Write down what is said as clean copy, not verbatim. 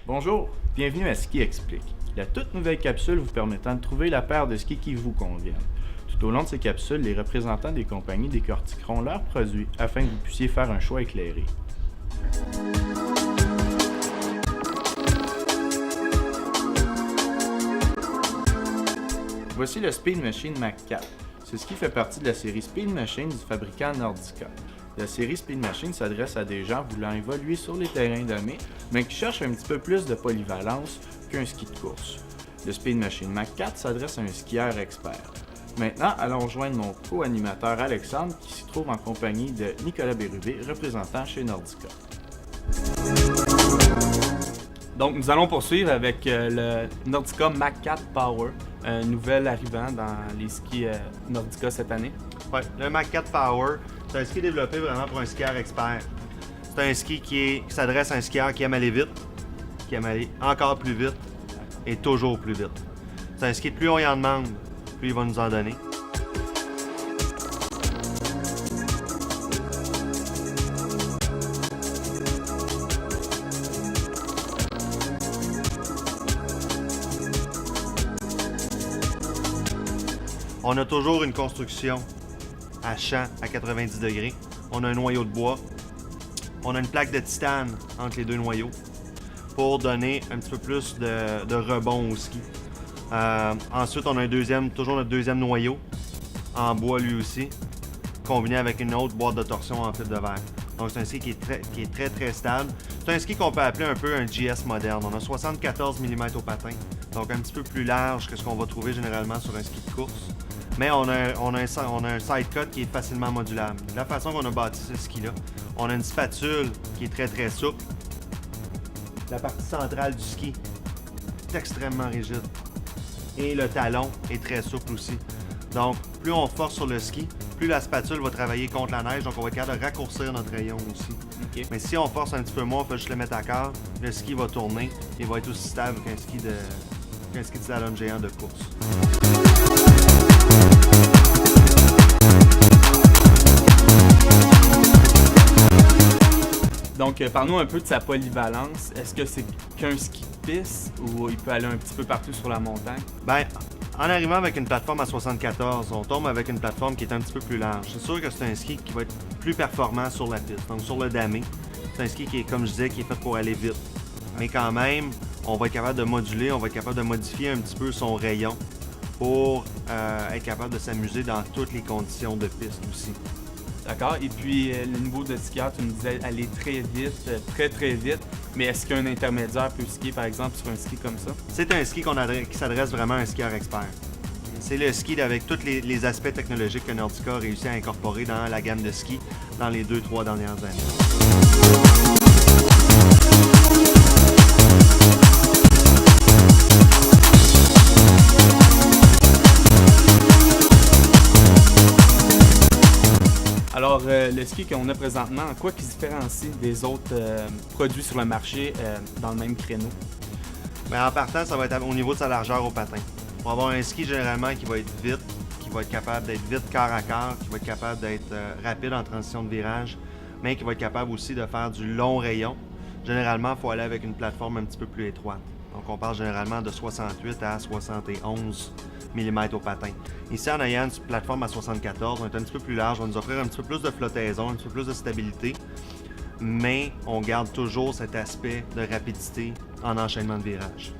Bonjour, bienvenue à Ski Explique, la toute nouvelle capsule vous permettant de trouver la paire de skis qui vous conviennent. Tout au long de ces capsules, les représentants des compagnies décortiqueront leurs produits afin que vous puissiez faire un choix éclairé. Voici le Speed Machine Mach 4. Ce ski fait partie de la série Speed Machine du fabricant Nordica. La série Speed Machine s'adresse à des gens voulant évoluer sur les terrains damés, mais qui cherchent un petit peu plus de polyvalence qu'un ski de course. Le Speed Machine Mach 4 s'adresse à un skieur expert. Maintenant, allons rejoindre mon co-animateur Alexandre qui s'y trouve en compagnie de Nicolas Bérubé, représentant chez Nordica. Donc, nous allons poursuivre avec le Nordica Mach 4 Power, un nouvel arrivant dans les skis Nordica cette année. Ouais, le Mach 4 Power, c'est un ski développé vraiment pour un skieur expert. C'est un ski qui s'adresse à un skieur qui aime aller vite, qui aime aller encore plus vite et toujours plus vite. C'est un ski de plus on y en demande, plus il va nous en donner. On a toujours une construction à champ à 90 degrés. On a un noyau de bois. On a une plaque de titane entre les deux noyaux pour donner un petit peu plus de rebond au ski. Ensuite, on a toujours notre deuxième noyau en bois lui aussi, combiné avec une autre boîte de torsion en fibre de verre. Donc c'est un ski qui est très stable. C'est un ski qu'on peut appeler un peu un GS moderne. On a 74 mm au patin, donc un petit peu plus large que ce qu'on va trouver généralement sur un ski de course. Mais on a un side cut qui est facilement modulable. La façon qu'on a bâti ce ski-là, on a une spatule qui est très souple. La partie centrale du ski est extrêmement rigide. Et le talon est très souple aussi. Donc, plus on force sur le ski, plus la spatule va travailler contre la neige, donc on va être capable de raccourcir notre rayon aussi. Okay. Mais si on force un petit peu moins, on peut juste le mettre à quart, le ski va tourner et va être aussi stable qu'un ski de slalom géant de course. Donc, parle-nous un peu de sa polyvalence. Est-ce que c'est qu'un ski de piste ou il peut aller un petit peu partout sur la montagne? Ben, en arrivant avec une plateforme à 74, on tombe avec une plateforme qui est un petit peu plus large. C'est sûr que c'est un ski qui va être plus performant sur la piste, donc sur le damé. C'est un ski qui est, comme je disais, qui est fait pour aller vite. Mais quand même, on va être capable de moduler, on va être capable de modifier un petit peu son rayon pour être capable de s'amuser dans toutes les conditions de piste aussi. D'accord. Et puis, le niveau de skieur, tu me disais aller très vite, très vite. Mais est-ce qu'un intermédiaire peut skier, par exemple, sur un ski comme ça? C'est un ski qui s'adresse vraiment à un skieur expert. C'est le ski avec tous les aspects technologiques que Nordica a réussi à incorporer dans la gamme de ski dans les 2-3 dernières années. Alors, le ski qu'on a présentement, en quoi qui se différencie des autres produits sur le marché dans le même créneau? Bien, en partant, ça va être au niveau de sa largeur au patin. On va avoir un ski généralement qui va être vite, qui va être capable d'être vite quart à quart, qui va être capable d'être rapide en transition de virage, mais qui va être capable aussi de faire du long rayon. Généralement, il faut aller avec une plateforme un petit peu plus étroite. Donc, on parle généralement de 68 à 71 mm au patin. Ici, en ayant une plateforme à 74, on est un petit peu plus large, on va nous offrir un petit peu plus de flottaison, un petit peu plus de stabilité, mais on garde toujours cet aspect de rapidité en enchaînement de virage.